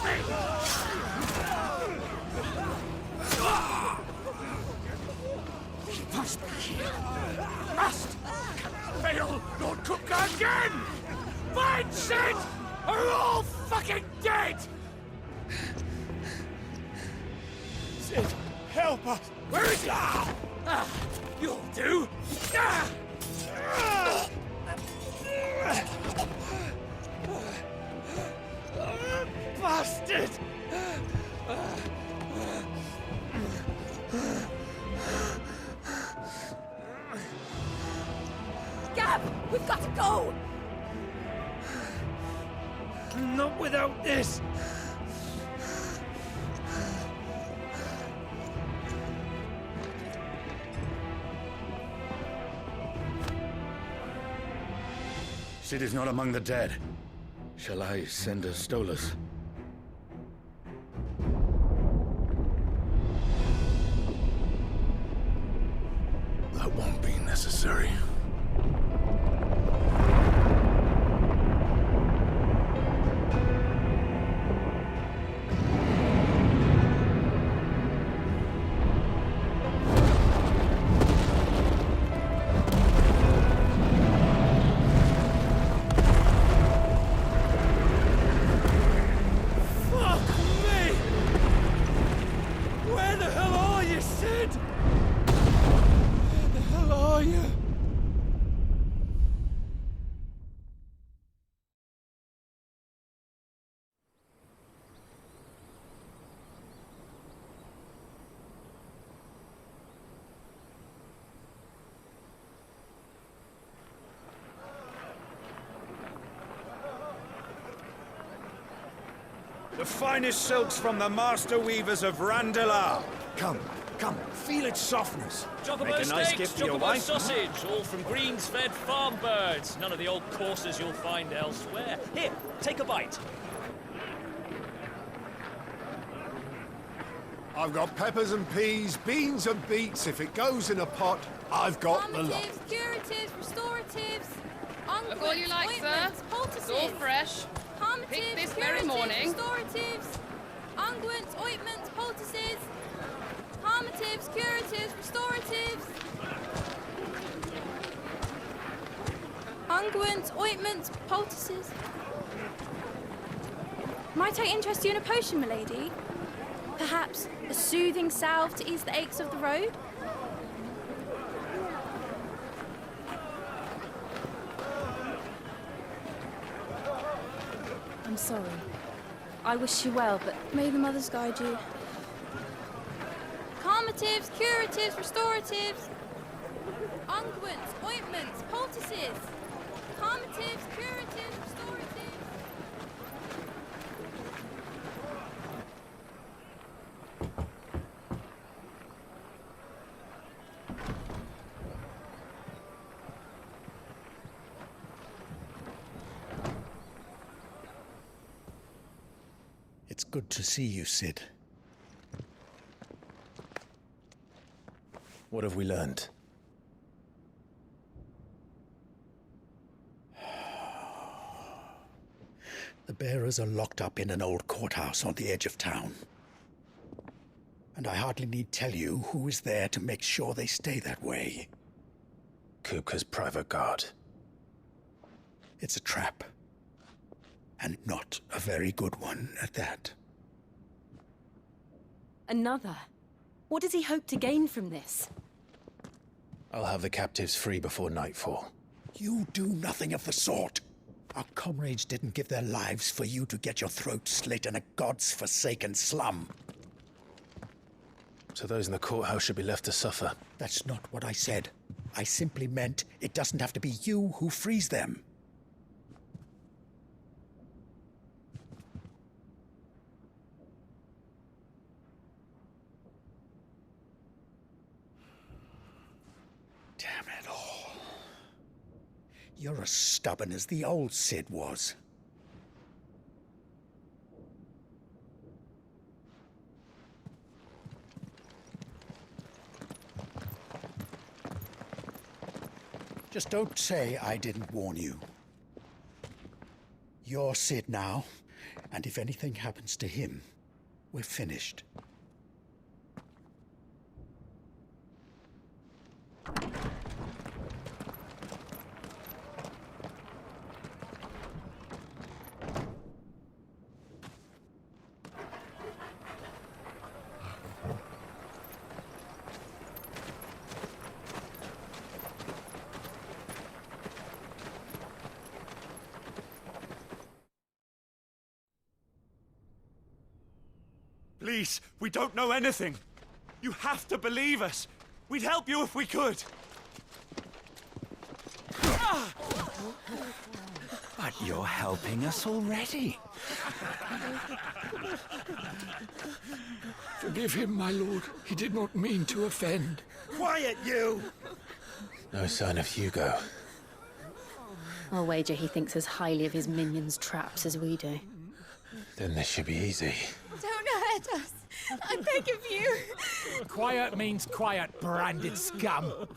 Hit me! He must be here. Must! Fail, Lord Cook again! Find Sid! Or we're all fucking dead! Sid, help us! Where is he? You'll do! Bastard! Gab, we've got to go! Not without this! Sid is not among the dead. Shall I send a Stolas? That won't be necessary. The finest silks from the master weavers of Randalar. Come, come, feel its softness. Chocobo Make a nice steaks, gift for your chocobo wife. sausage, all from greens-fed farm birds. None of the old courses you'll find elsewhere. Here, take a bite. I've got peppers and peas, beans and beets. If it goes in a pot, I've got the lot. Calmatives, curatives, restoratives, unguents, Look all you like, sir. ointments, poultices. It's all fresh. Calmatives, Picked this very curatives, morning. Restoratives, unguents, ointments, poultices. Calmatives, curatives, restoratives. Unguents, ointments, poultices. Might I interest you in a potion, milady? Perhaps a soothing salve to ease the aches of the road? I'm sorry. I wish you well, but may the mothers guide you. Calmatives, curatives, restoratives. Unguents, ointments, poultices. Calmatives, curatives, restoratives. It's good to see you, Sid. What have we learned? The bearers are locked up in an old courthouse on the edge of town. And I hardly need tell you who is there to make sure they stay that way. Kupka's private guard. It's a trap. And not a very good one at that. Another? What does he hope to gain from this? I'll have the captives free before nightfall. You do nothing of the sort. Our comrades didn't give their lives for you to get your throat slit in a god's-forsaken slum. So those in the courthouse should be left to suffer. That's not what I said. I simply meant it doesn't have to be you who frees them. Damn it all. You're as stubborn as the old Sid was. Just don't say I didn't warn you. You're Sid now, And if anything happens to him, we're finished. Please, we don't know anything. You have to believe us. We'd help you if we could. But you're helping us already. Forgive him, my lord. He did not mean to offend. Quiet, you! No sign of Hugo. I'll wager he thinks as highly of his minions' traps as we do. Then this should be easy. Don't hurt us. I beg of you. Quiet means quiet, branded scum.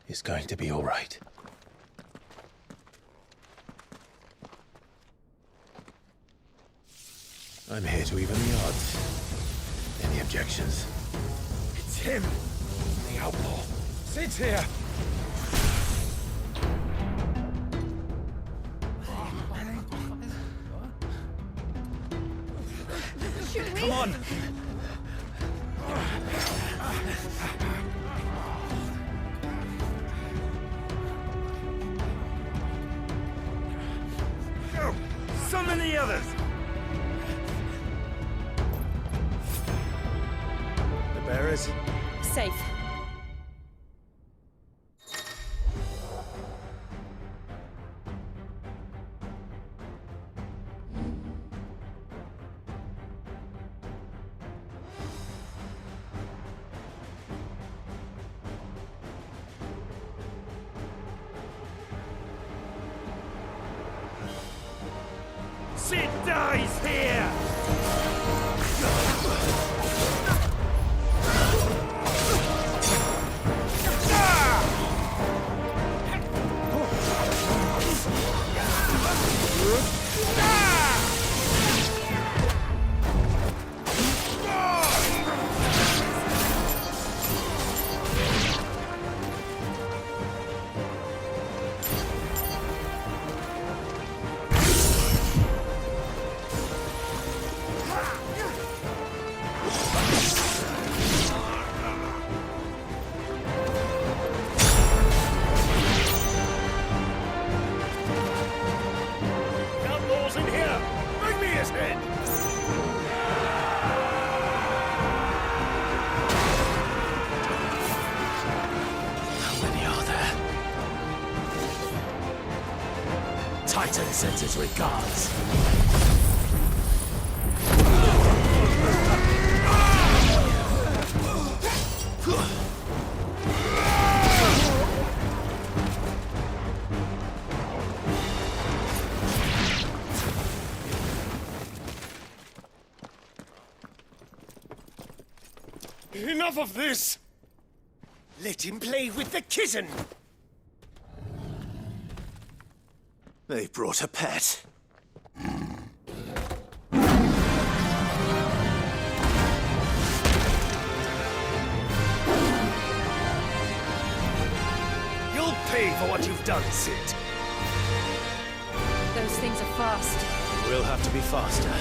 It's going to be all right. I'm here to even the odds. Any objections? It's him! The outlaw. Sid's here! Come on! Go! Summon the others! The bearers? Safe. Sid dies here! Outlaws in here! Bring me his head! How many are there? Titan sends his regards. Enough of this! Let him play with the kitten! They brought a pet. You'll pay for what you've done, Sid. Those things are fast. We'll have to be faster.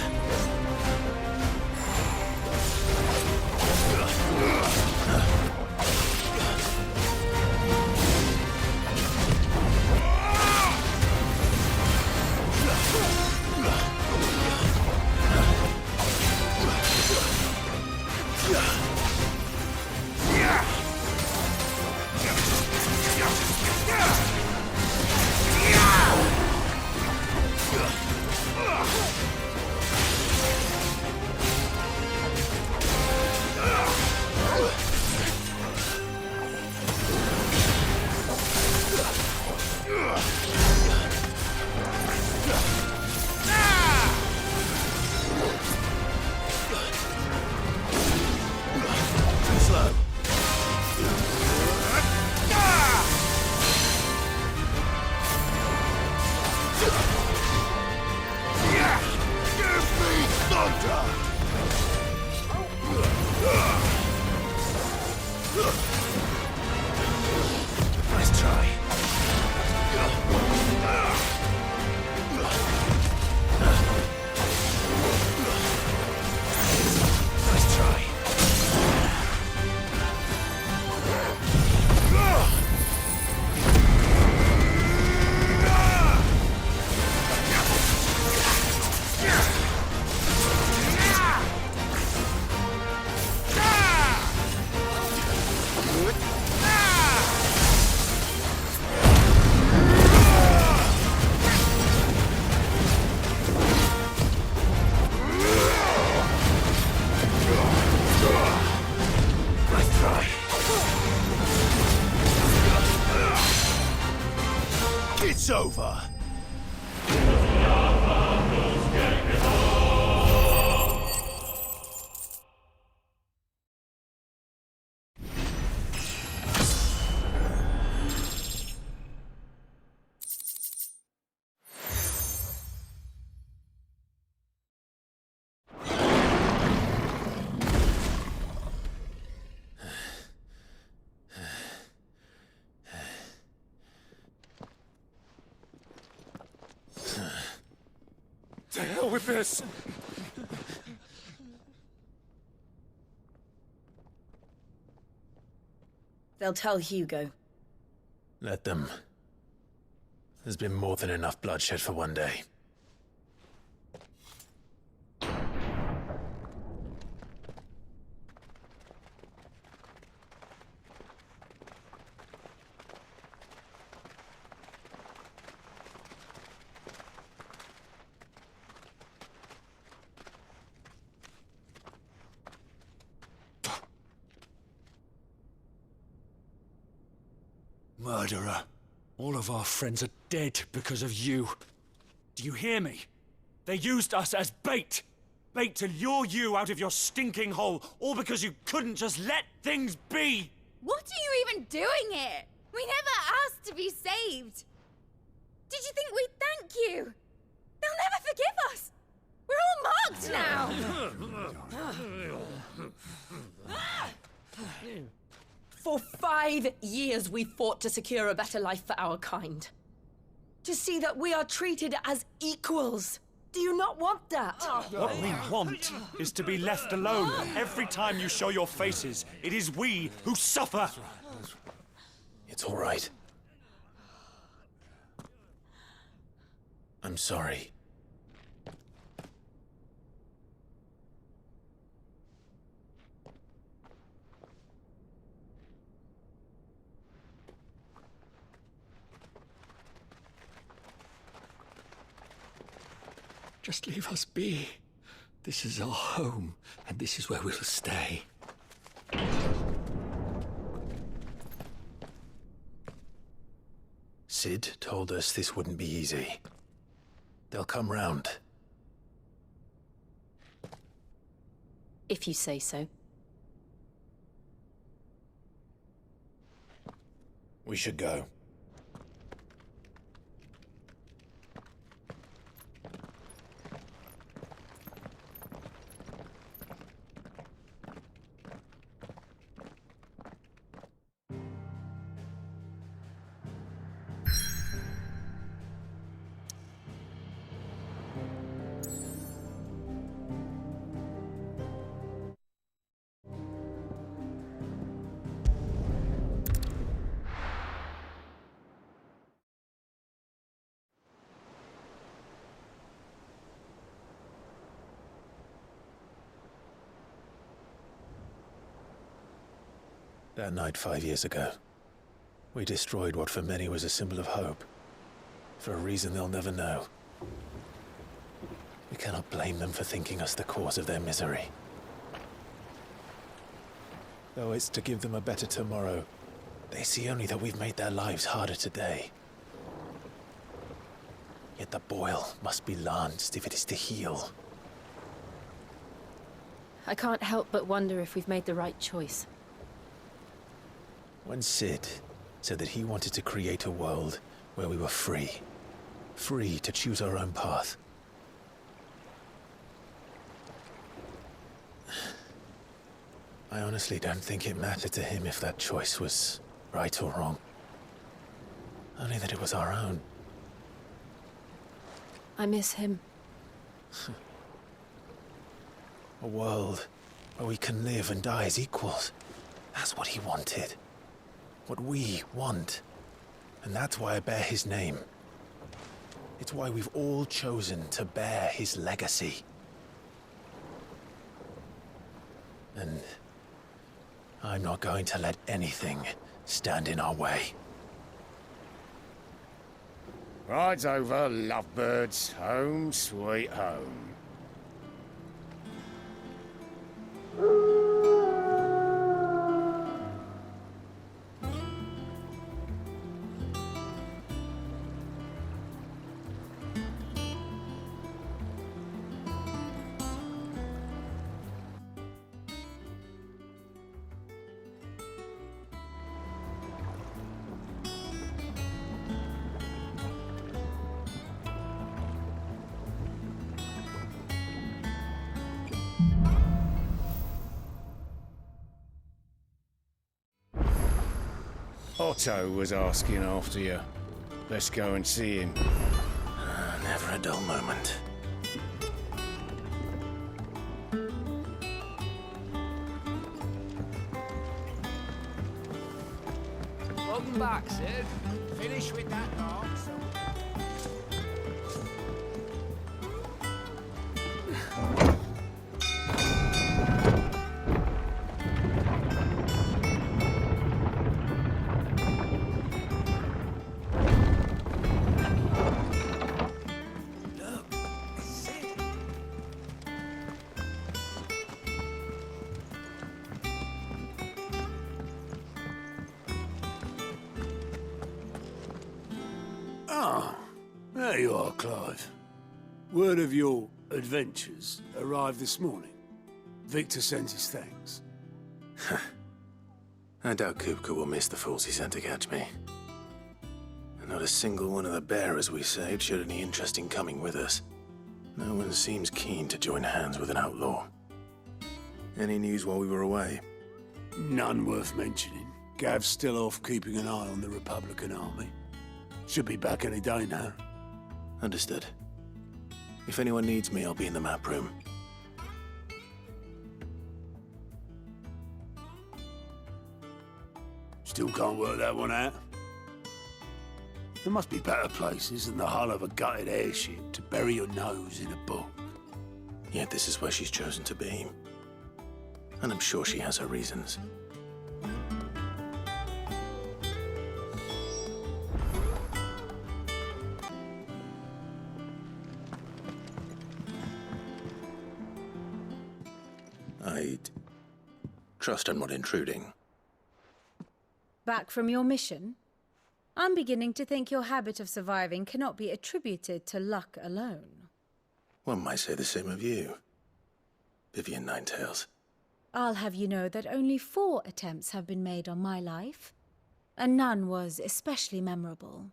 Nice try. Nice try. It's over. To hell with this! They'll tell Hugo. Let them. There's been more than enough bloodshed for one day. Murderer. All of our friends are dead because of you. Do you hear me? They used us as bait. Bait to lure you out of your stinking hole, all because you couldn't just let things be. What are you even doing here? We never asked to be saved. Did you think we'd thank you? They'll never forgive us. We're all marked now. For 5 years we fought to secure a better life for our kind. To see that we are treated as equals. Do you not want that? What we want is to be left alone. Every time you show your faces, it is we who suffer. It's all right. I'm sorry. Just leave us be. This is our home, and this is where we'll stay. Sid told us this wouldn't be easy. They'll come round. If you say so. We should go. That night 5 years ago, we destroyed what for many was a symbol of hope. For a reason they'll never know. We cannot blame them for thinking us the cause of their misery. Though it's to give them a better tomorrow, they see only that we've made their lives harder today. Yet the boil must be lanced if it is to heal. I can't help but wonder if we've made the right choice. When Sid said that he wanted to create a world where we were free. Free to choose our own path. I honestly don't think it mattered to him if that choice was right or wrong. Only that it was our own. I miss him. A world where we can live and die as equals. That's what he wanted. What we want. And that's why I bear his name. It's why we've all chosen to bear his legacy. And I'm not going to let anything stand in our way. Rides over, lovebirds. Home, sweet home. Otto was asking after you. Let's go and see him. Never a dull moment. Welcome back, Sid. Finish with that dog. There you are, Clive. Word of your adventures arrived this morning. Victor sends his thanks. I doubt Kupka will miss the fools he sent to catch me. And not a single one of the bearers we saved showed any interest in coming with us. No one seems keen to join hands with an outlaw. Any news while we were away? None worth mentioning. Gav's still off keeping an eye on the Republican army. Should be back any day now. Understood. If anyone needs me, I'll be in the map room. Still can't work that one out. There must be better places than the hull of a gutted airship to bury your nose in a book. Yet this is where she's chosen to be. And I'm sure she has her reasons. I'd trust I'm not intruding. Back from your mission? I'm beginning to think your habit of surviving cannot be attributed to luck alone. One might say the same of you, Vivian Ninetails. I'll have you know that only 4 attempts have been made on my life, and none was especially memorable.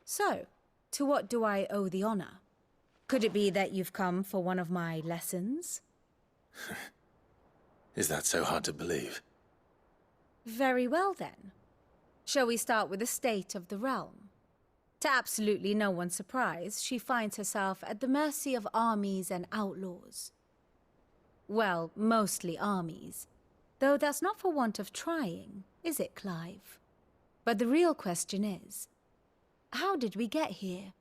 So, to what do I owe the honor? Could it be that you've come for one of my lessons? Is that so hard to believe? Very well, then. Shall we start with the state of the realm? To absolutely no one's surprise, she finds herself at the mercy of armies and outlaws. Well, mostly armies. Though that's not for want of trying, is it, Clive? But the real question is, how did we get here?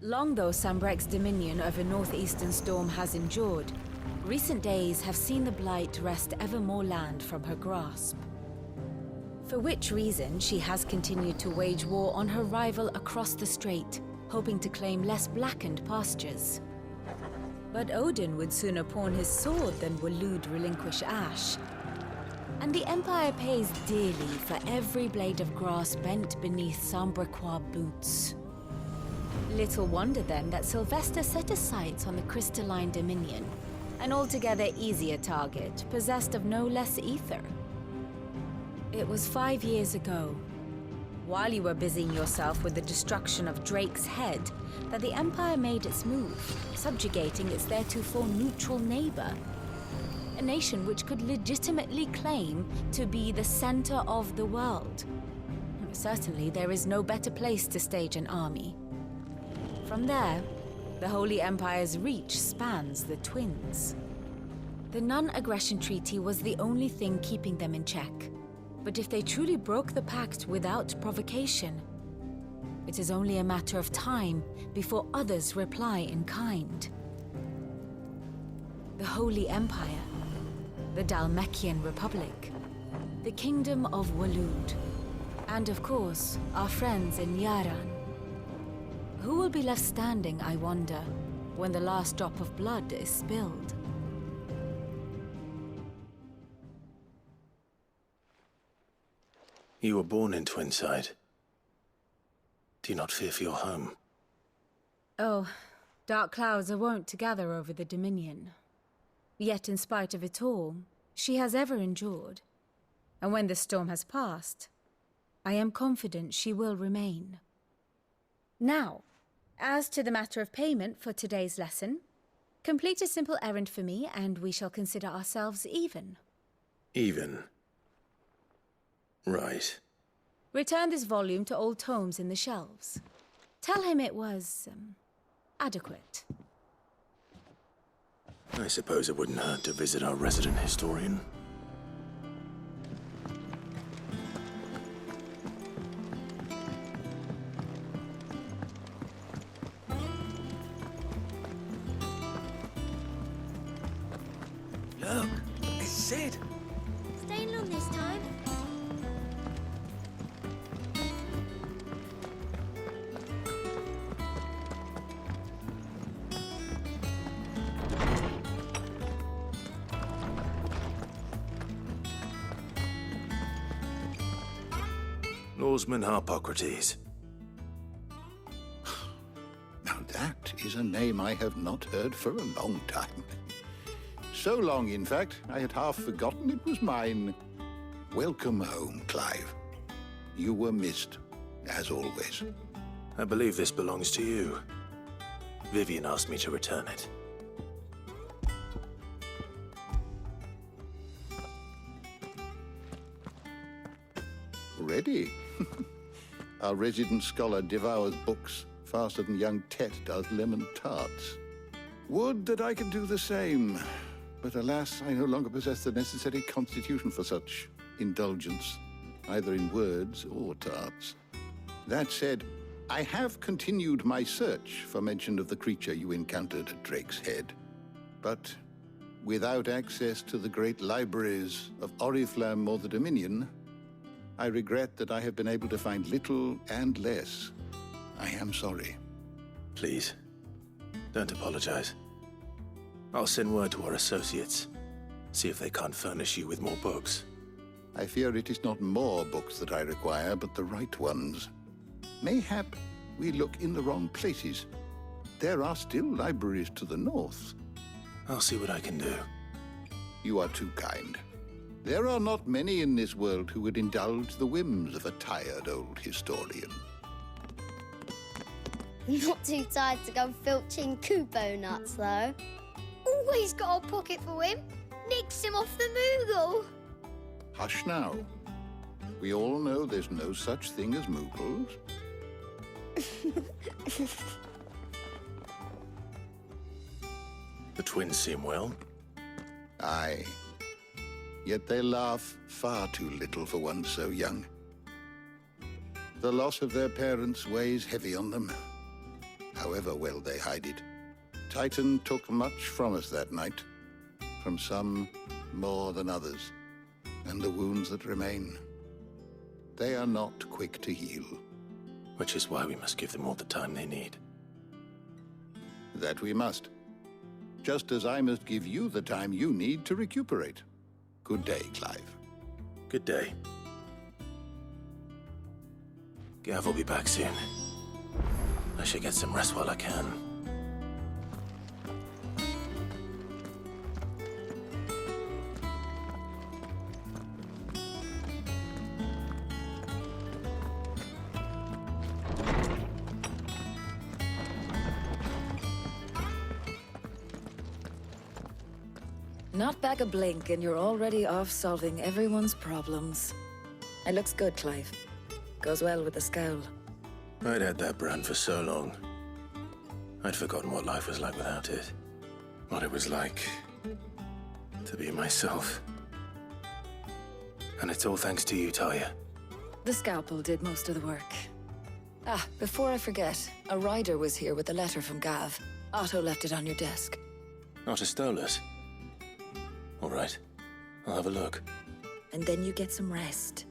Long though Sambrek's dominion over northeastern Storm has endured, recent days have seen the Blight wrest ever more land from her grasp. For which reason she has continued to wage war on her rival across the strait, hoping to claim less blackened pastures. But Odin would sooner pawn his sword than Waloed relinquish Ash. And the Empire pays dearly for every blade of grass bent beneath Sambrequois boots. Little wonder then that Sylvester set his sights on the crystalline dominion, an altogether easier target, possessed of no less aether. It was 5 years ago, while you were busying yourself with the destruction of Drake's head, that the Empire made its move, subjugating its theretofore neutral neighbor. A nation which could legitimately claim to be the center of the world. Certainly, there is no better place to stage an army. From there, the Holy Empire's reach spans the Twins. The non-aggression treaty was the only thing keeping them in check. But if they truly broke the pact without provocation, it is only a matter of time before others reply in kind. The Holy Empire, the Dhalmekian Republic, the Kingdom of Waloed, and of course, our friends in Yaran. Who will be left standing, I wonder, when the last drop of blood is spilled? You were born in Twinside. Do you not fear for your home? Oh, dark clouds are wont to gather over the Dominion. Yet in spite of it all, she has ever endured. And when the storm has passed, I am confident she will remain. Now, as to the matter of payment for today's lesson, complete a simple errand for me and we shall consider ourselves even. Even? Right. Return this volume to old tomes in the shelves. Tell him it was, adequate. I suppose it wouldn't hurt to visit our resident historian. Look, it's Sid. Staying long this time. Norseman Harpocrates. Now that is a name I have not heard for a long time. So long, in fact, I had half forgotten it was mine. Welcome home, Clive. You were missed, as always. I believe this belongs to you. Vivian asked me to return it. Ready? Our resident scholar devours books faster than young Tet does lemon tarts. Would that I could do the same. But alas, I no longer possess the necessary constitution for such indulgence, either in words or tarts. That said, I have continued my search for mention of the creature you encountered at Drake's Head. But without access to the great libraries of Oriflamme or the Dominion, I regret that I have been able to find little and less. I am sorry. Please, don't apologize. I'll send word to our associates. See if they can't furnish you with more books. I fear it is not more books that I require, but the right ones. Mayhap we look in the wrong places. There are still libraries to the north. I'll see what I can do. You are too kind. There are not many in this world who would indulge the whims of a tired old historian. Not too tired to go filching Kupo nuts, though. Always got a pocket for him. Nicks him off the Moogle. Hush now. We all know there's no such thing as Moogles. The twins seem well. Aye. Yet they laugh far too little for one so young. The loss of their parents weighs heavy on them, however well they hide it. Titan took much from us that night, from some more than others, and the wounds that remain, they are not quick to heal. Which is why we must give them all the time they need. That we must. Just as I must give you the time you need to recuperate. Good day, Clive. Good day. Gav will be back soon. I should get some rest while I can. Not back a blink and you're already off solving everyone's problems. It looks good, Clive. Goes well with the scowl. I'd had that brand for so long. I'd forgotten what life was like without it. What it was like to be myself. And it's all thanks to you, Talia. The scalpel did most of the work. Ah, before I forget, a rider was here with a letter from Gav. Otto left it on your desk. Not a stolus. All right, I'll have a look. And then you get some rest.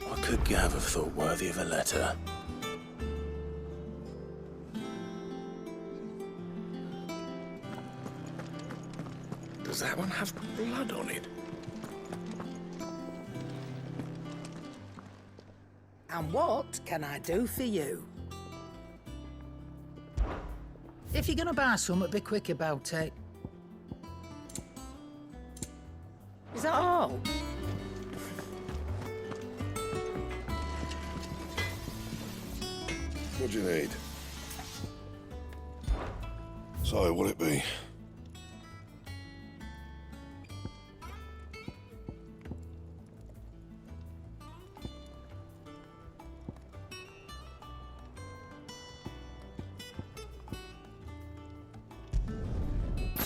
What could Gav have thought worthy of a letter? Does that one have blood on it? And what can I do for you? If you're gonna buy something, be quick about it. Is that all? What do you need? So, what'll it be?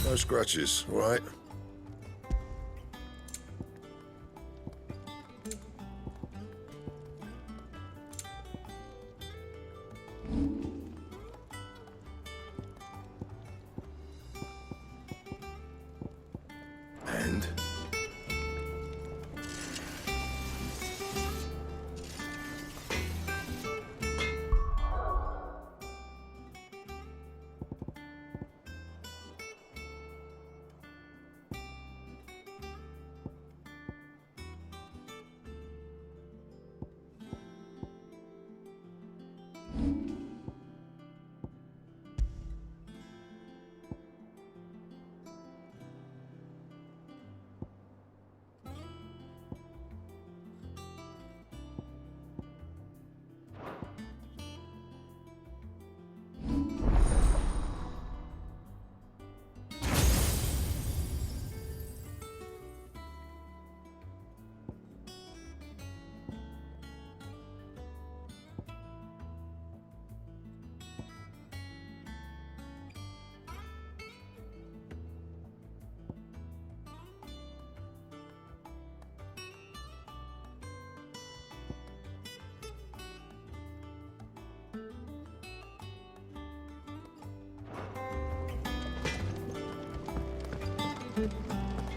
No scratches, all right? And?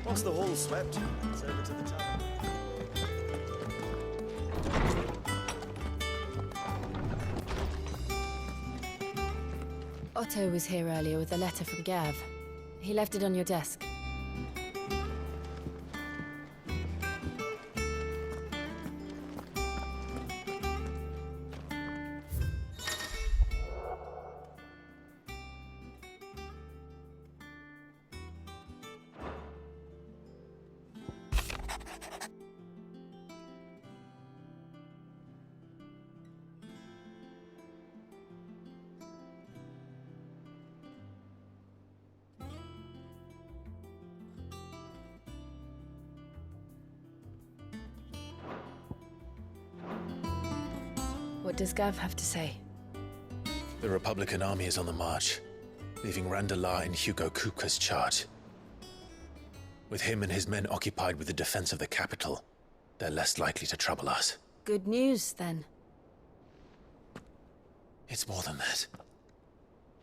Once the hall's swept, it's over to the tavern. Otto was here earlier with a letter from Gav. He left it on your desk. What does Gav have to say? The Republican army is on the march, leaving Randalar in Hugo Kuka's charge. With him and his men occupied with the defense of the capital, they're less likely to trouble us. Good news, then. It's more than that.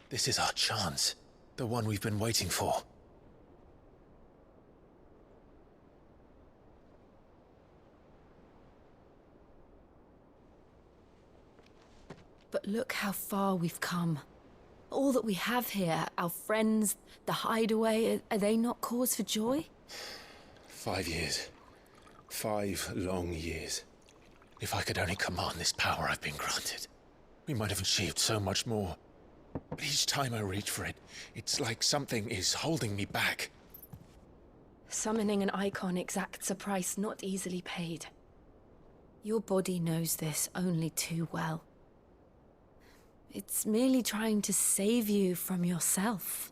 This is our chance. The one we've been waiting for. But look how far we've come. All that we have here, our friends, the hideaway, are they not cause for joy? 5 years. 5 long years. If I could only command this power I've been granted, we might have achieved so much more. But each time I reach for it, it's like something is holding me back. Summoning an icon exacts a price not easily paid. Your body knows this only too well. It's merely trying to save you from yourself.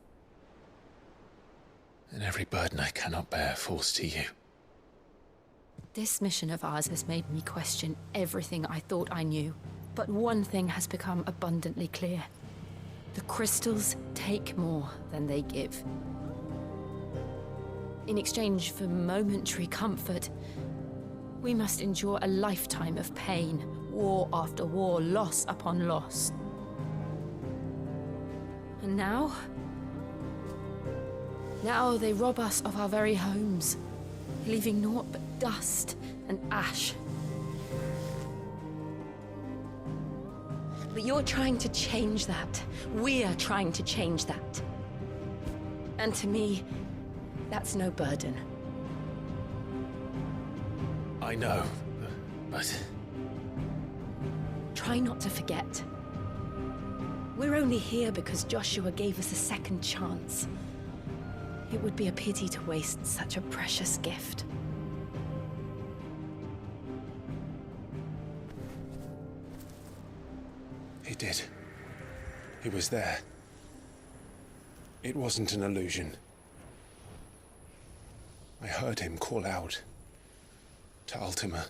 And every burden I cannot bear falls to you. This mission of ours has made me question everything I thought I knew. But one thing has become abundantly clear. The crystals take more than they give. In exchange for momentary comfort, we must endure a lifetime of pain, war after war, loss upon loss. And now they rob us of our very homes, leaving naught but dust and ash. But you're trying to change that. We're trying to change that. And to me, that's no burden. I know, but... Try not to forget. We're only here because Joshua gave us a second chance. It would be a pity to waste such a precious gift. He did. He was there. It wasn't an illusion. I heard him call out to Ultima.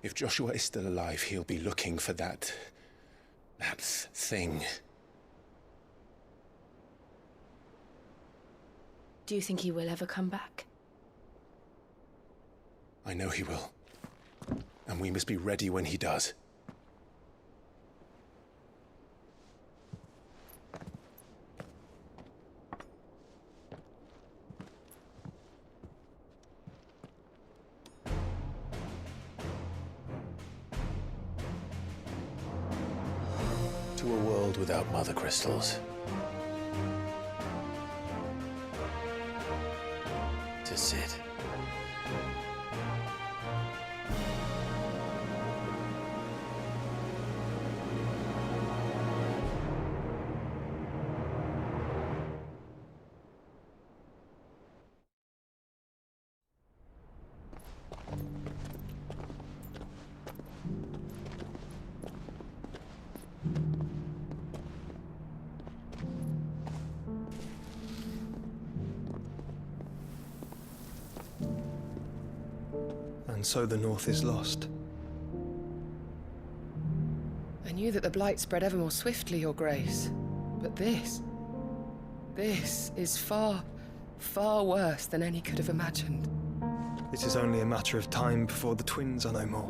If Joshua is still alive, he'll be looking for that thing. Do you think he will ever come back? I know he will. And we must be ready when he does. To a world without Mothercrystals. To sit. And so the North is lost. I knew that the Blight spread ever more swiftly, Your Grace. But this is far, far worse than any could have imagined. It is only a matter of time before the twins are no more.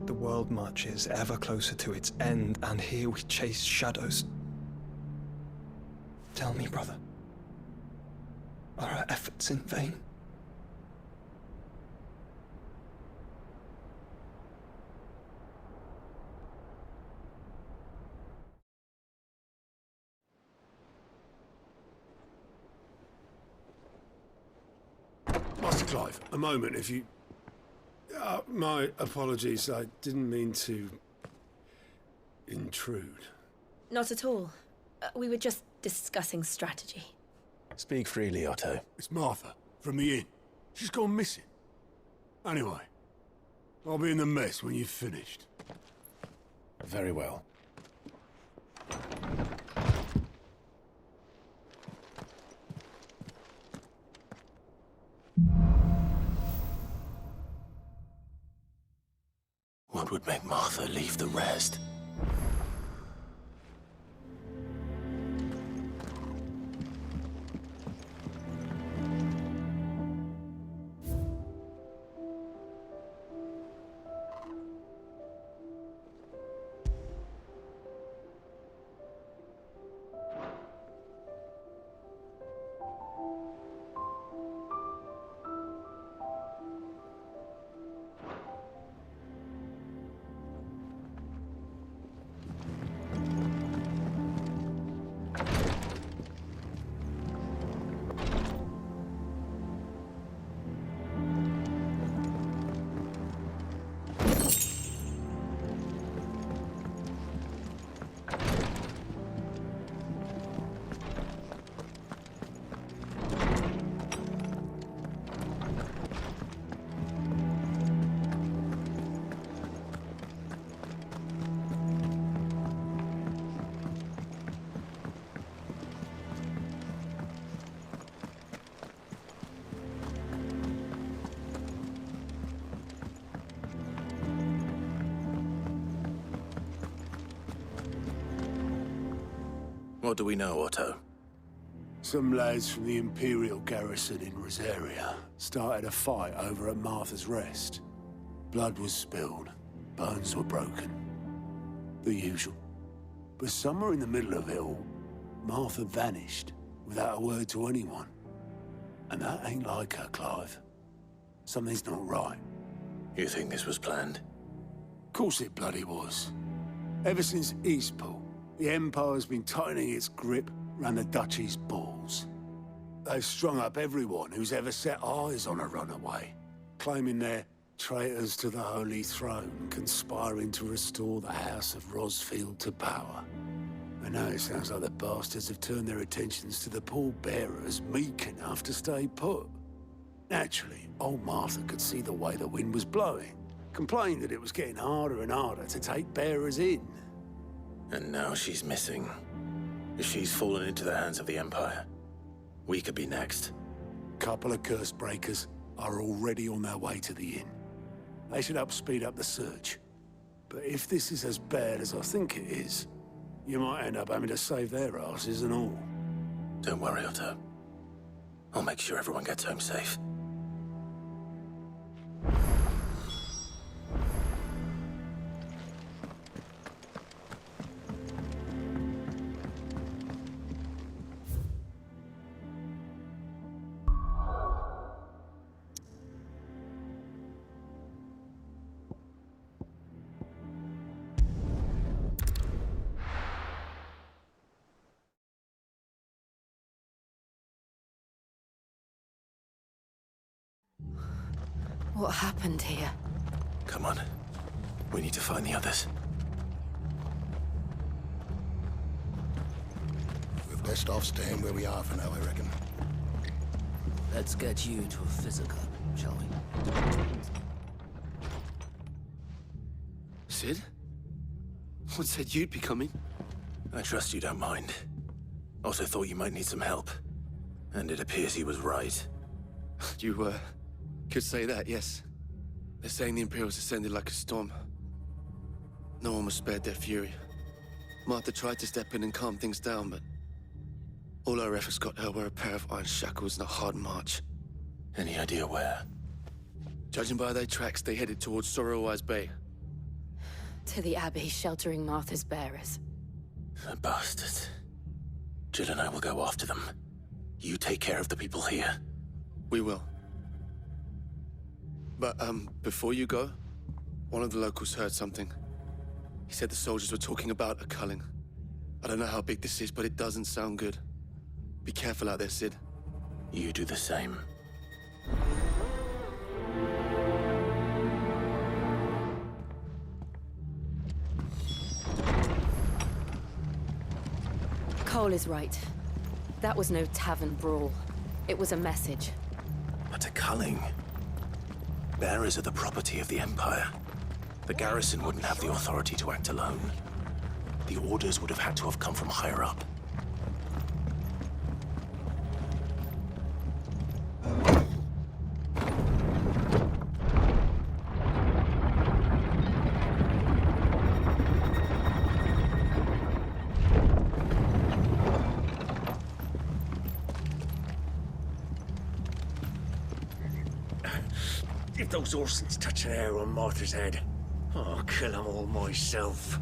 The world marches ever closer to its end, and here we chase shadows. Tell me, brother, are our efforts in vain? Master Clive, a moment, if you... my apologies, I didn't mean to... intrude. Not at all. We were just discussing strategy. Speak freely, Otto. It's Martha, from the inn. She's gone missing. Anyway, I'll be in the mess when you've finished. Very well. What would make Martha leave the rest? What do we know, Otto? Some lads from the Imperial garrison in Rosaria started a fight over at Martha's Rest. Blood was spilled, bones were broken. The usual. But somewhere in the middle of it all, Martha vanished without a word to anyone. And that ain't like her, Clive. Something's not right. You think this was planned? Of course it bloody was. Ever since Eastpool, the Empire's been tightening its grip round the Duchy's balls. They've strung up everyone who's ever set eyes on a runaway, claiming they're traitors to the Holy Throne, conspiring to restore the House of Rosfield to power. And now it sounds like the bastards have turned their attentions to the pallbearers meek enough to stay put. Naturally, old Martha could see the way the wind was blowing, complained that it was getting harder and harder to take bearers in. And now she's missing. If she's fallen into the hands of the Empire, we could be next. Couple of curse breakers are already on their way to the inn. They should help speed up the search. But if this is as bad as I think it is, you might end up having to save their asses and all. Don't worry, Otto. I'll make sure everyone gets home safe. What happened here? Come on. We need to find the others. We're best off staying where we are for now, I reckon. Let's get you to a physical, shall we? Sid? What said you'd be coming? I trust you don't mind. Also thought you might need some help. And it appears he was right. You, could say that, yes. They're saying the Imperials ascended like a storm. No one was spared their fury. Martha tried to step in and calm things down, but all our efforts got her were a pair of iron shackles and a hard march. Any idea where? Judging by their tracks, they headed towards Sorrowwise Bay. To the Abbey sheltering Martha's bearers. The bastards. Jill and I will go after them. You take care of the people here. We will. But, before you go, one of the locals heard something. He said the soldiers were talking about a culling. I don't know how big this is, but it doesn't sound good. Be careful out there, Sid. You do the same. Cole is right. That was no tavern brawl. It was a message. But a culling? Bearers are the property of the Empire. The garrison wouldn't have the authority to act alone. The orders would have had to have come from higher up. If those Orsons touch an hair on Martha's head, I'll kill them all myself.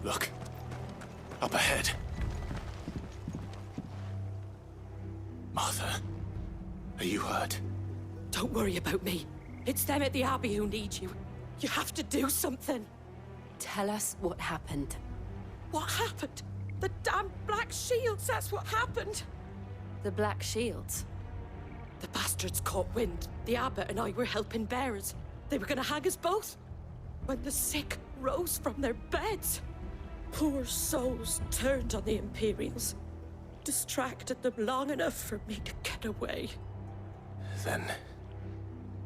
Look. Up ahead. Martha, are you hurt? Don't worry about me. It's them at the Abbey who need you. You have to do something. Tell us what happened. What happened? The damn Black Shields, that's what happened. The Black Shields? The bastards caught wind. The abbot and I were helping bearers. They were gonna hang us both. When the sick rose from their beds, poor souls turned on the Imperials. Distracted them long enough for me to get away. Then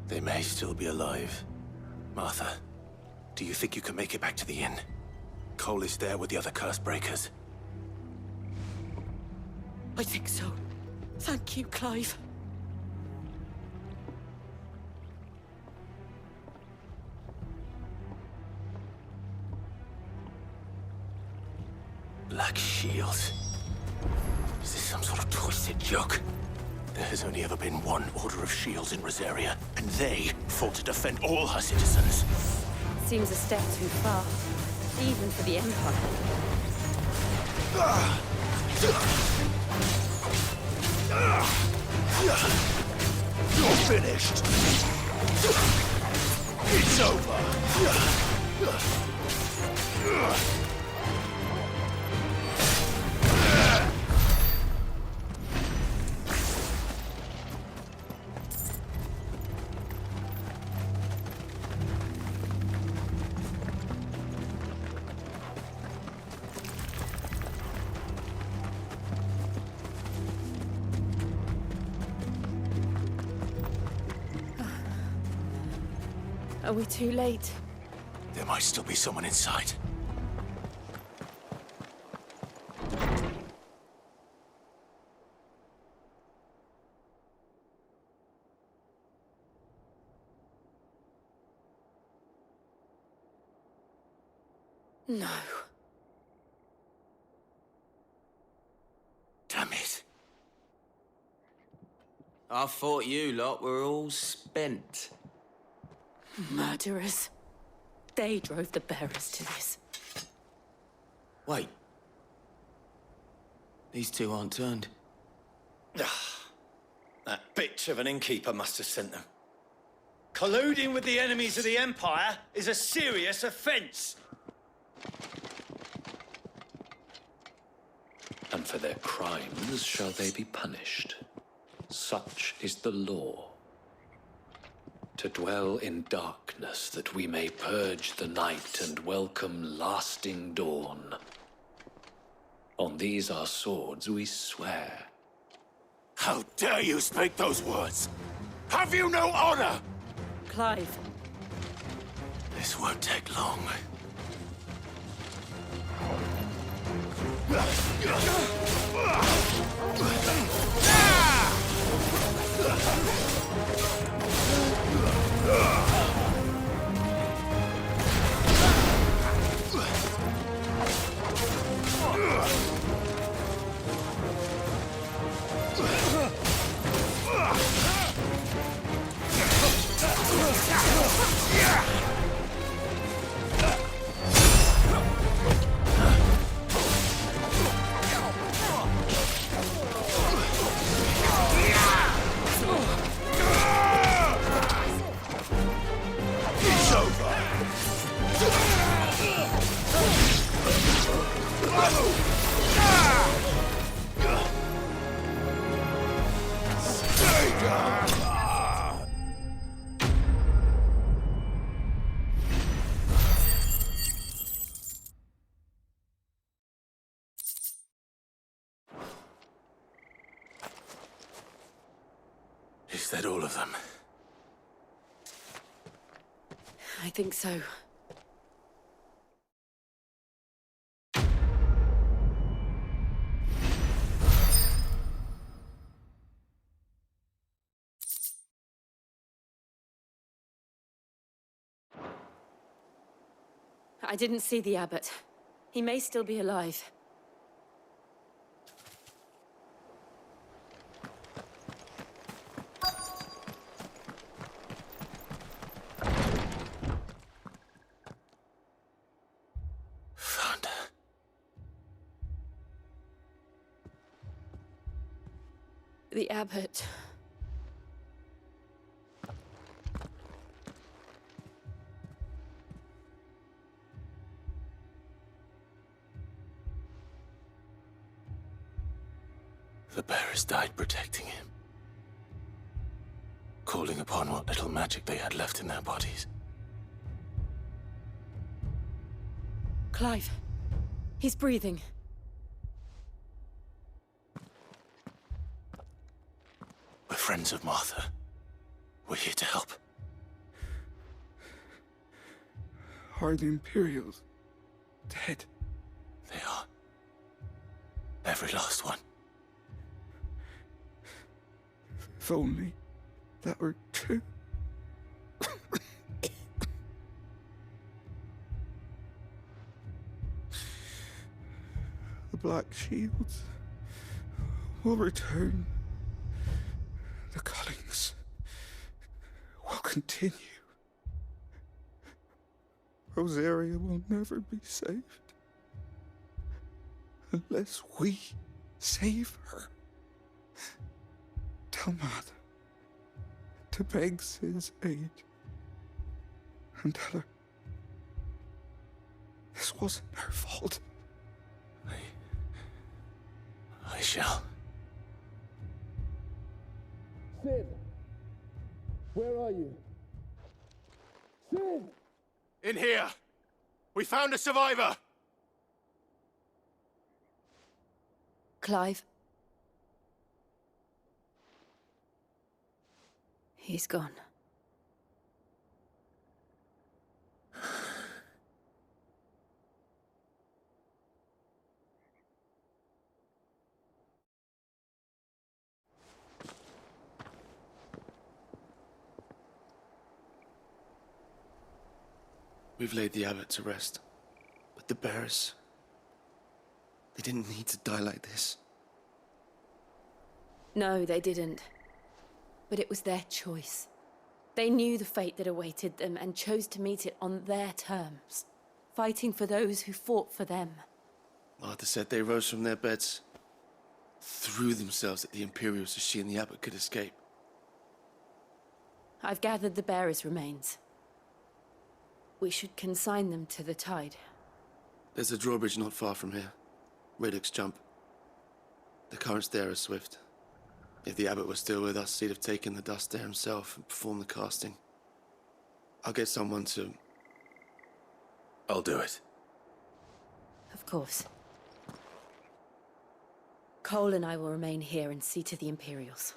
they may still be alive. Martha, do you think you can make it back to the inn? Cole is there with the other curse breakers. I think so. Thank you, Clive. Black Shield. Is this some sort of twisted joke? There has only ever been one Order of Shields in Rosaria, and they fought to defend all her citizens. Seems a step too far, even for the Empire. You're finished. It's over. Are we too late? There might still be someone inside. No. Damn it. I thought you lot were all spent. Murderers. They drove the bearers to this. Wait. These two aren't turned. That bitch of an innkeeper must have sent them. Colluding with the enemies of the Empire is a serious offense. And for their crimes shall they be punished. Such is the law. To dwell in darkness that we may purge the night and welcome lasting dawn. On these our swords we swear. How dare you speak those words? Have you no honor? Clive. This won't take long. Is that all of them? I think so. I didn't see the abbot. He may still be alive. Found her. The abbot. The bearers died protecting him. Calling upon what little magic they had left in their bodies. Clive. He's breathing. We're friends of Martha. We're here to help. Are the Imperials dead? They are. Every last one. If only that were true. The Black Shields will return. The cullings will continue. Rosaria will never be saved unless we save her. Tell Mother to beg his aid and tell her this wasn't her fault. I shall. Sid! Where are you? Sid! In here! We found a survivor! Clive. He's gone. We've laid the abbot to rest. But the bearers... they didn't need to die like this. No, they didn't. But it was their choice. They knew the fate that awaited them and chose to meet it on their terms, fighting for those who fought for them. Martha said they rose from their beds, threw themselves at the Imperials so she and the abbot could escape. I've gathered the bearers' remains. We should consign them to the tide. There's a drawbridge not far from here. Riddick's Jump. The currents there are swift. If the abbot was still with us, he'd have taken the dust there himself and performed the casting. I'll get someone to... I'll do it. Of course. Cole and I will remain here and see to the Imperials.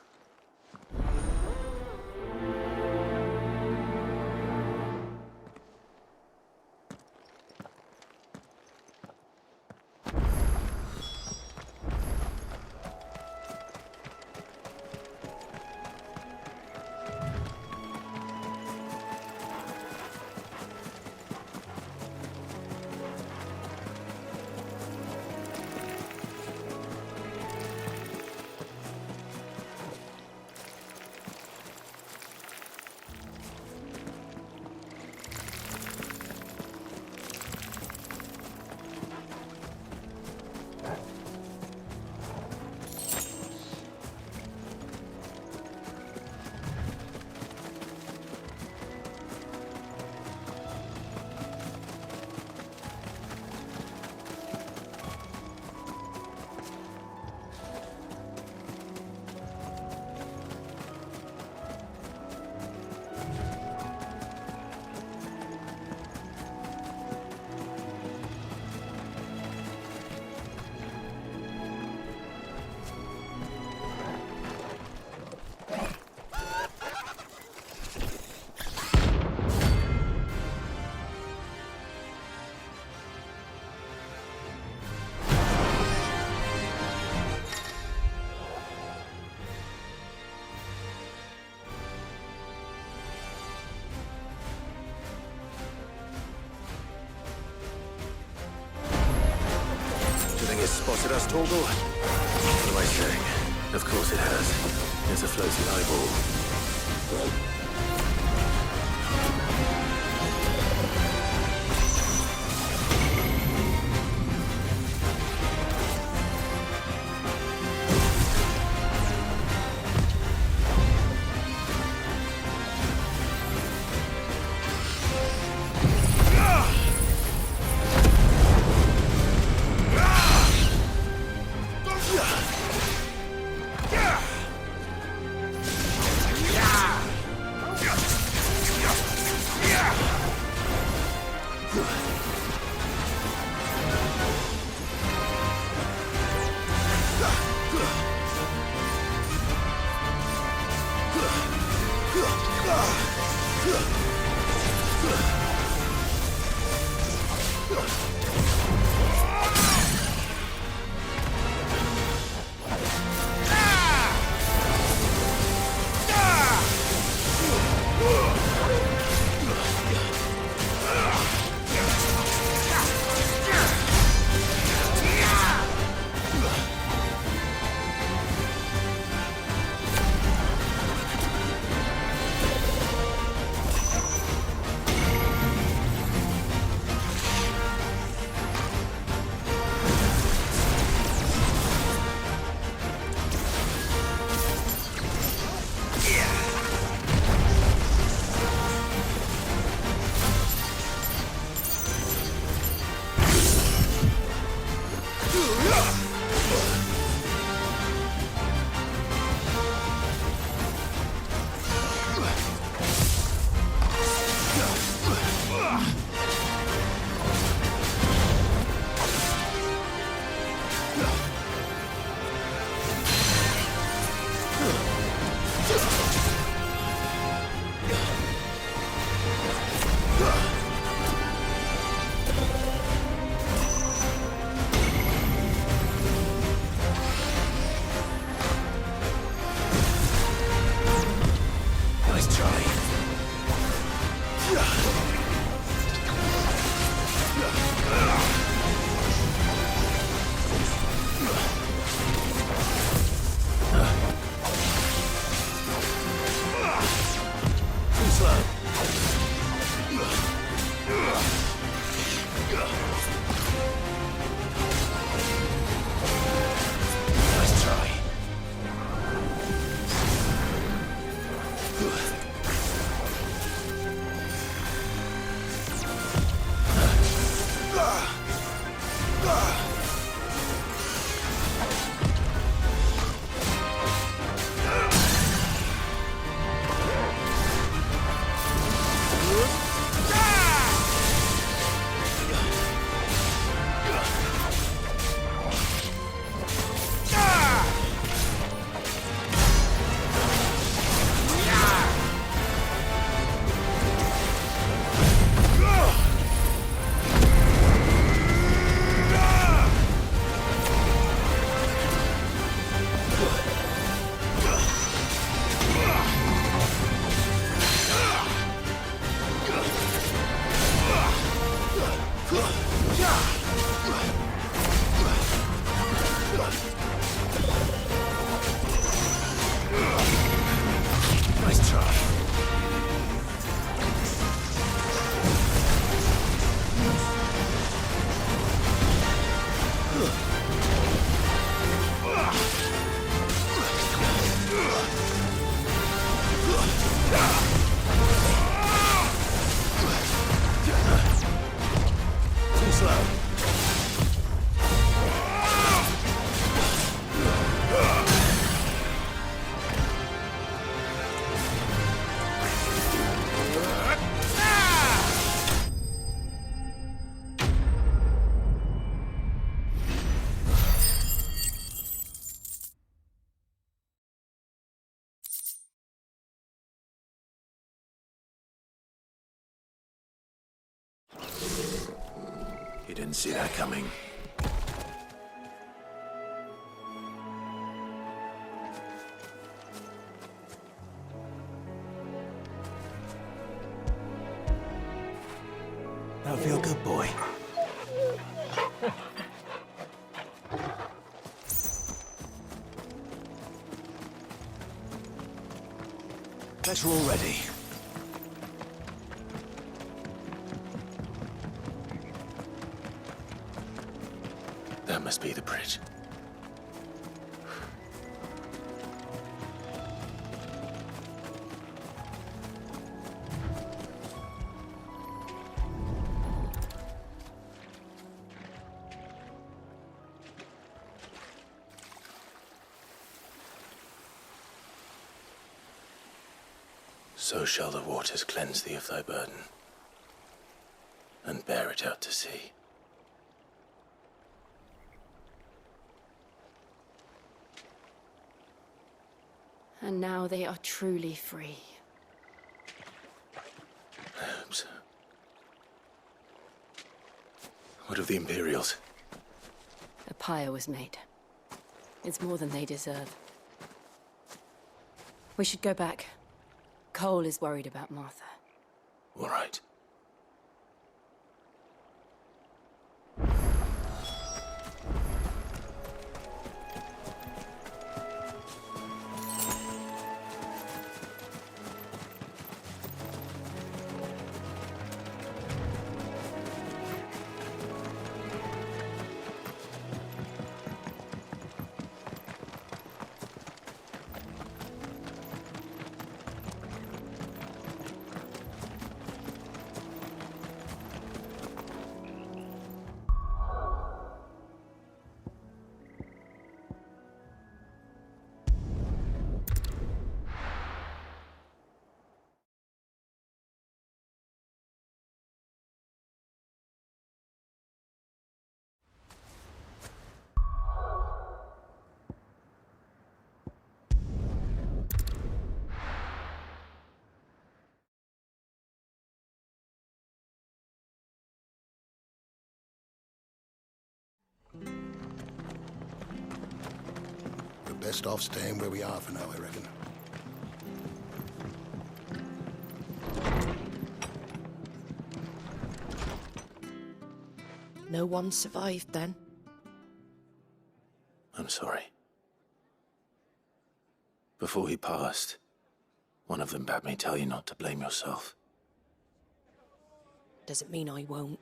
Spotted us, Torgal? What am I saying? Of course it has. It's a floating eyeball. You didn't see that coming. Now feel good, boy. Guess we're all ready. That must be the bridge. So shall the waters cleanse thee of thy burden, and bear it out to sea. And now they are truly free. I hope so. What of the Imperials? A pyre was made. It's more than they deserve. We should go back. Cole is worried about Martha. All right. We're best off staying where we are for now, I reckon. No one survived then. I'm sorry. Before he passed, one of them bade me tell you not to blame yourself. Doesn't mean I won't.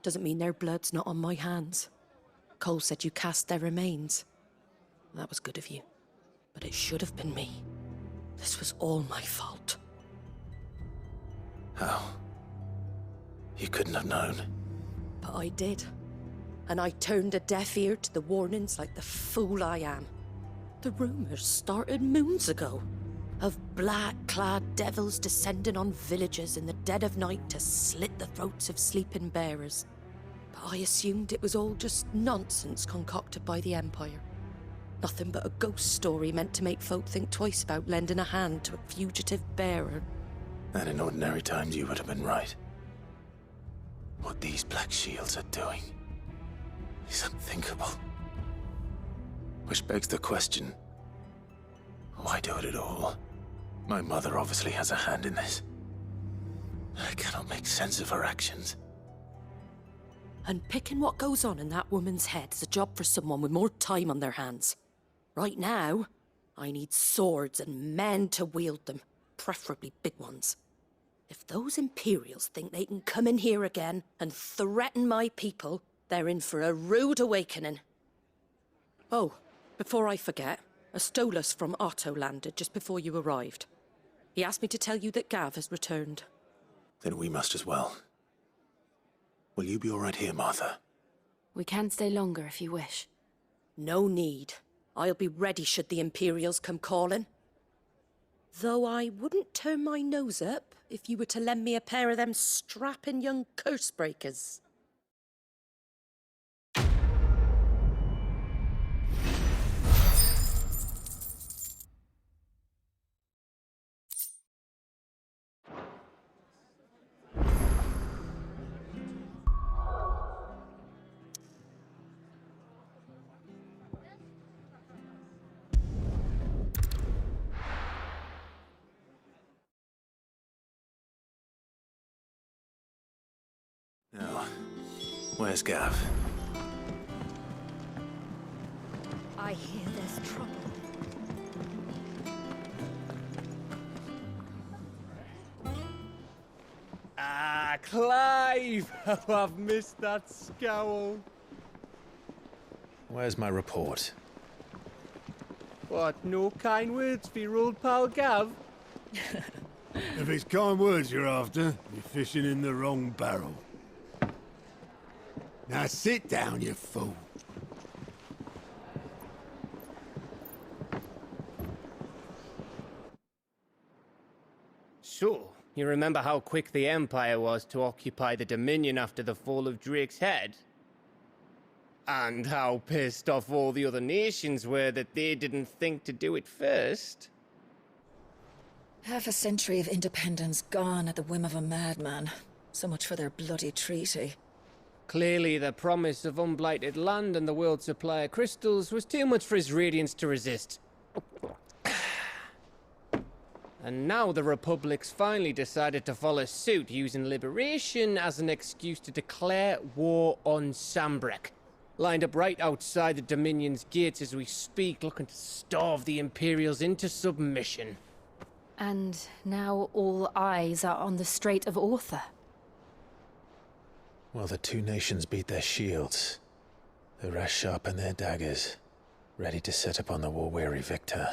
Doesn't mean their blood's not on my hands. Cole said you cast their remains. That was good of you. But it should have been me. This was all my fault. How? You couldn't have known. But I did. And I turned a deaf ear to the warnings like the fool I am. The rumors started moons ago. Of black-clad devils descending on villages in the dead of night to slit the throats of sleeping bearers. But I assumed it was all just nonsense concocted by the Empire. Nothing but a ghost story meant to make folk think twice about lending a hand to a fugitive bearer. And in ordinary times you would have been right. What these black shields are doing is unthinkable. Which begs the question, why do it at all? My mother obviously has a hand in this. I cannot make sense of her actions. Unpicking what goes on in that woman's head is a job for someone with more time on their hands. Right now, I need swords and men to wield them, preferably big ones. If those Imperials think they can come in here again and threaten my people, they're in for a rude awakening. Oh, before I forget, a Stolas from Otto landed just before you arrived. He asked me to tell you that Gav has returned. Then we must as well. Will you be all right here, Martha? We can stay longer if you wish. No need. I'll be ready should the Imperials come calling. Though I wouldn't turn my nose up if you were to lend me a pair of them strapping young curse breakers. Now, where's Gav? I hear there's trouble. Ah, Clive! Oh, I've missed that scowl. Where's my report? What, no kind words for your old pal Gav? If it's kind words you're after, you're fishing in the wrong barrel. Now sit down, you fool. So, you remember how quick the Empire was to occupy the Dominion after the fall of Drake's head? And how pissed off all the other nations were that they didn't think to do it first? Half a century of independence gone at the whim of a madman. So much for their bloody treaty. Clearly, the promise of unblighted land and the world's supply of crystals was too much for his radiance to resist. And now the Republic's finally decided to follow suit, using liberation as an excuse to declare war on Sambrek. Lined up right outside the Dominion's gates as we speak, looking to starve the Imperials into submission. And now all eyes are on the Strait of Author. While the two nations beat their shields, the rest sharpen their daggers, ready to set upon the war-weary victor.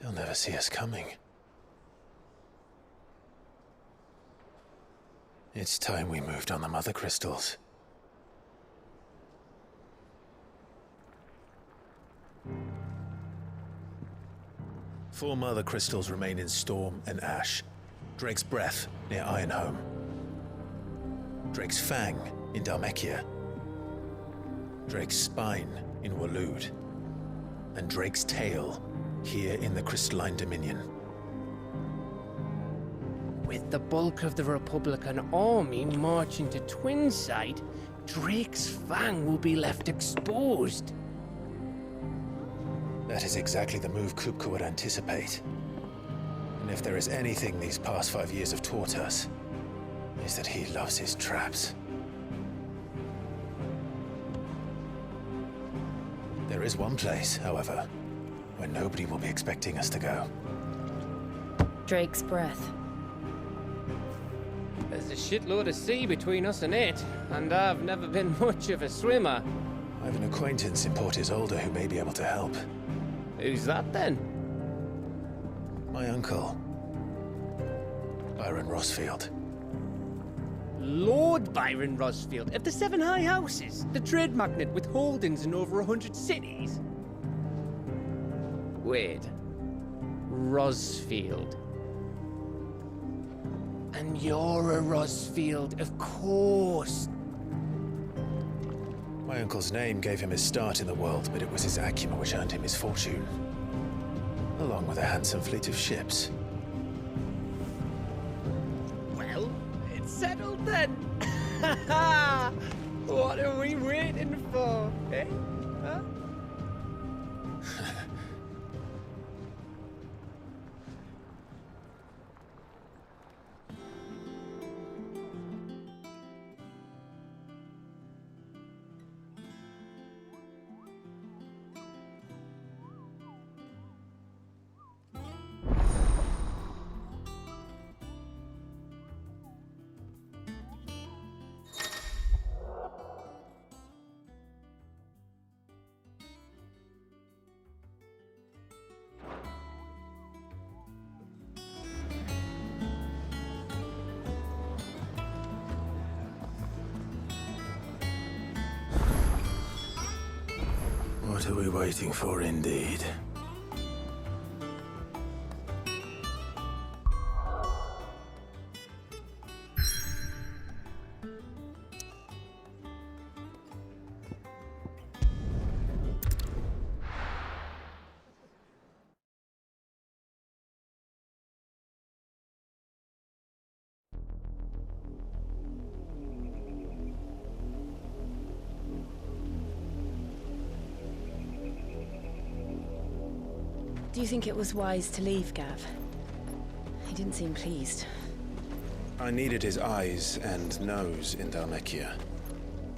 They'll never see us coming. It's time we moved on the Mothercrystals. Four Mothercrystals remain in Storm and Ash. Drake's Breath near Ironhome. Drake's Fang in Dhalmekia. Drake's Spine in Waloed. And Drake's Tail here in the Crystalline Dominion. With the bulk of the Republican army marching to Twinside, Drake's Fang will be left exposed. That is exactly the move Kupka would anticipate. And if there is anything these past 5 years have taught us, is that he loves his traps. There is one place, however, where nobody will be expecting us to go. Drake's breath. There's a shitload of sea between us and it, and I've never been much of a swimmer. I have an acquaintance in Port Isolde who may be able to help. Who's that then? My uncle, Byron Rosfield. Lord Byron Rosfield of the Seven High Houses, the trade magnate with holdings in over 100 cities. Wait, Rosfield. And you're a Rosfield, of course. My uncle's name gave him his start in the world, but it was his acumen which earned him his fortune, along with a handsome fleet of ships. Well, it's settled then. What are we waiting for, eh? Huh? What are we waiting for, indeed? Do you think it was wise to leave, Gav? He didn't seem pleased. I needed his eyes and nose in Dhalmekia.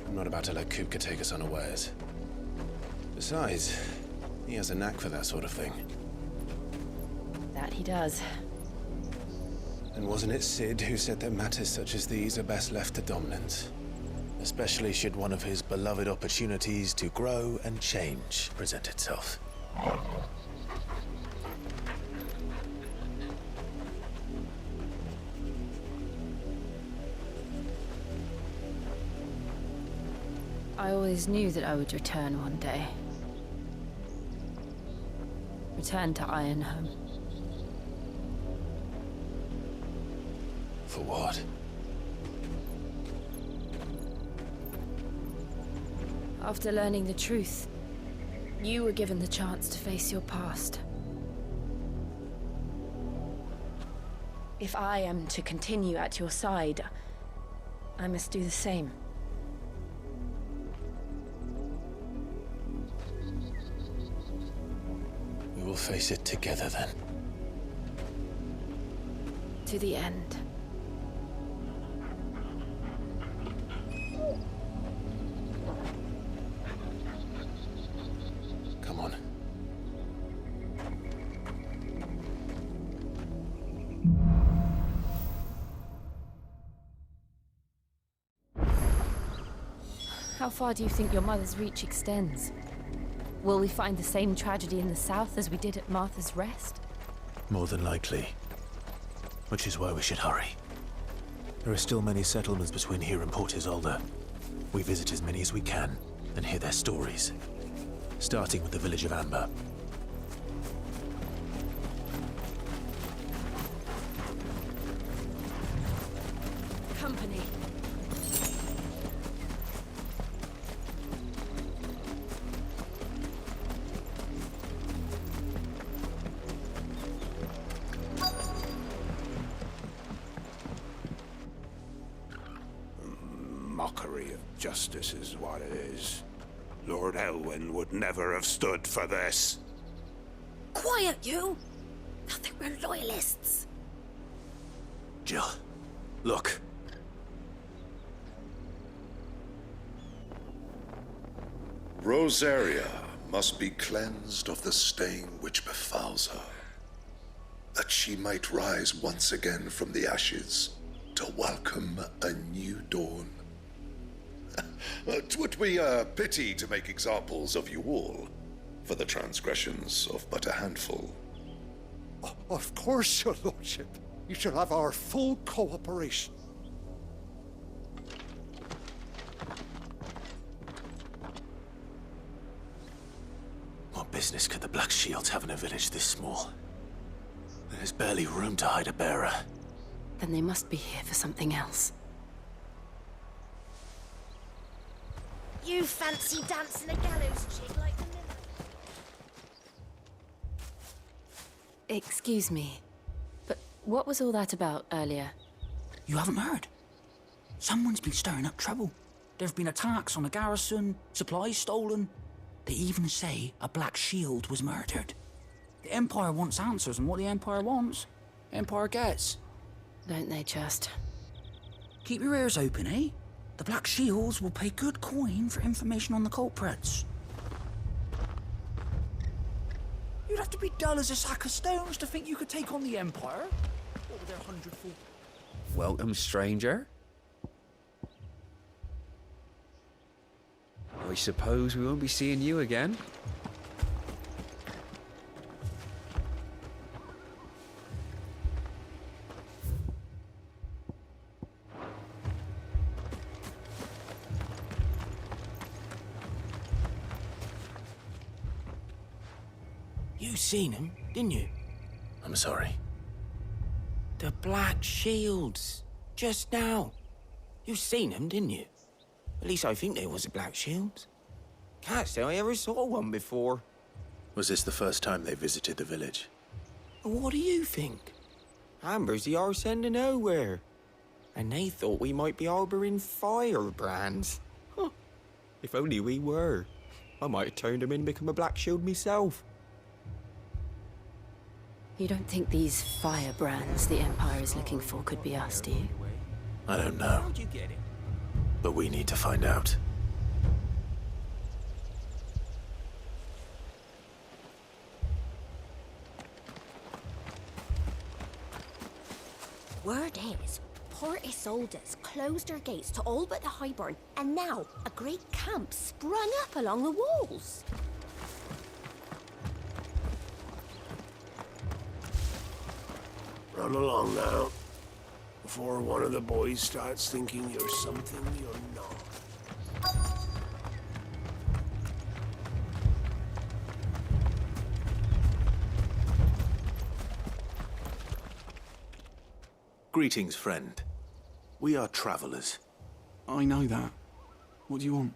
I'm not about to let Kupka take us unawares. Besides, he has a knack for that sort of thing. That he does. And wasn't it Sid who said that matters such as these are best left to dominance? Especially should one of his beloved opportunities to grow and change present itself. I always knew that I would return one day. Return to Ironhome. For what? After learning the truth, you were given the chance to face your past. If I am to continue at your side, I must do the same. We will face it together then. To the end. Come on. How far do you think your mother's reach extends? Will we find the same tragedy in the south as we did at Martha's Rest? More than likely. Which is why we should hurry. There are still many settlements between here and Port Isolde. We visit as many as we can and hear their stories. Starting with the village of Amber. Company. Mockery of justice is what it is. Lord Elwyn would never have stood for this. Quiet, you! Thought they were loyalists. Jill, look. Rosaria must be cleansed of the stain which befouls her, that she might rise once again from the ashes to welcome a new dawn. 'Twould be a pity to make examples of you all, for the transgressions of but a handful. Of course, your lordship. You shall have our full cooperation. What business could the Black Shields have in a village this small? There's barely room to hide a bearer. Then they must be here for something else. You fancy dancing a gallows chick like the miller? Excuse me, but what was all that about earlier? You haven't heard? Someone's been stirring up trouble. There've been attacks on the garrison, supplies stolen. They even say a Black Shield was murdered. The Empire wants answers, and what the Empire wants, Empire gets. Don't they just? Keep your ears open, eh? The Black Shields will pay good coin for information on the culprits. You'd have to be dull as a sack of stones to think you could take on the Empire. What were their hundredfold? Welcome, stranger. I suppose we won't be seeing you again. You seen him, didn't you? I'm sorry. The Black Shields. Just now. You seen them, didn't you? At least I think there was a Black Shield. Can't say I ever saw one before. Was this the first time they visited the village? What do you think? Amber's the arse end of nowhere. And they thought we might be harbouring firebrands. Huh. If only we were. I might have turned them in and become a Black Shield myself. You don't think these firebrands the Empire is looking for could be us, do you? I don't know. How'd you get it? But we need to find out. Word is, Port Isolde's closed her gates to all but the Highborn, and now a great camp sprung up along the walls. Run along now, before one of the boys starts thinking you're something you're not. Greetings, friend. We are travelers. I know that. What do you want?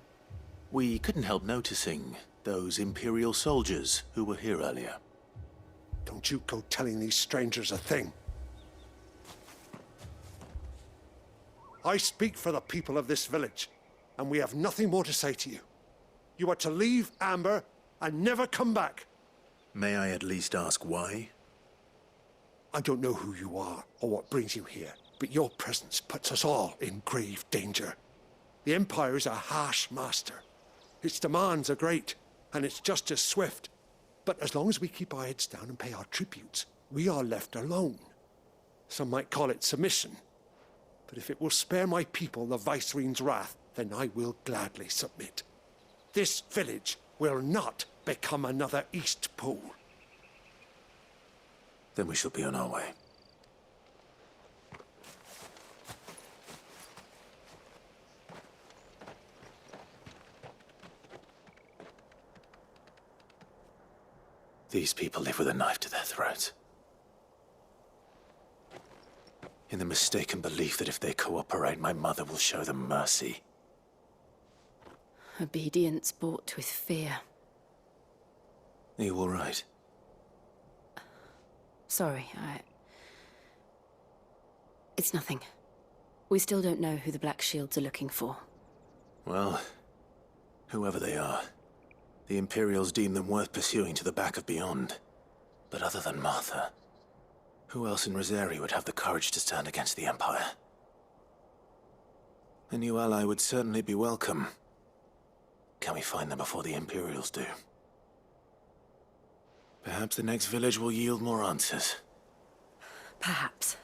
We couldn't help noticing those Imperial soldiers who were here earlier. Don't you go telling these strangers a thing. I speak for the people of this village, and we have nothing more to say to you. You are to leave Amber and never come back. May I at least ask why? I don't know who you are or what brings you here, but your presence puts us all in grave danger. The Empire is a harsh master. Its demands are great, and its justice swift. But as long as we keep our heads down and pay our tributes, we are left alone. Some might call it submission. But if it will spare my people the Viceroy's wrath, then I will gladly submit. This village will not become another East Pool. Then we shall be on our way. These people live with a knife to their throats. In the mistaken belief that if they cooperate, my mother will show them mercy. Obedience bought with fear. Are you all right? Sorry, It's nothing. We still don't know who the Black Shields are looking for. Well, whoever they are, the Imperials deem them worth pursuing to the back of beyond. But other than Martha, who else in Rosaria would have the courage to stand against the Empire? A new ally would certainly be welcome. Can we find them before the Imperials do? Perhaps the next village will yield more answers. Perhaps.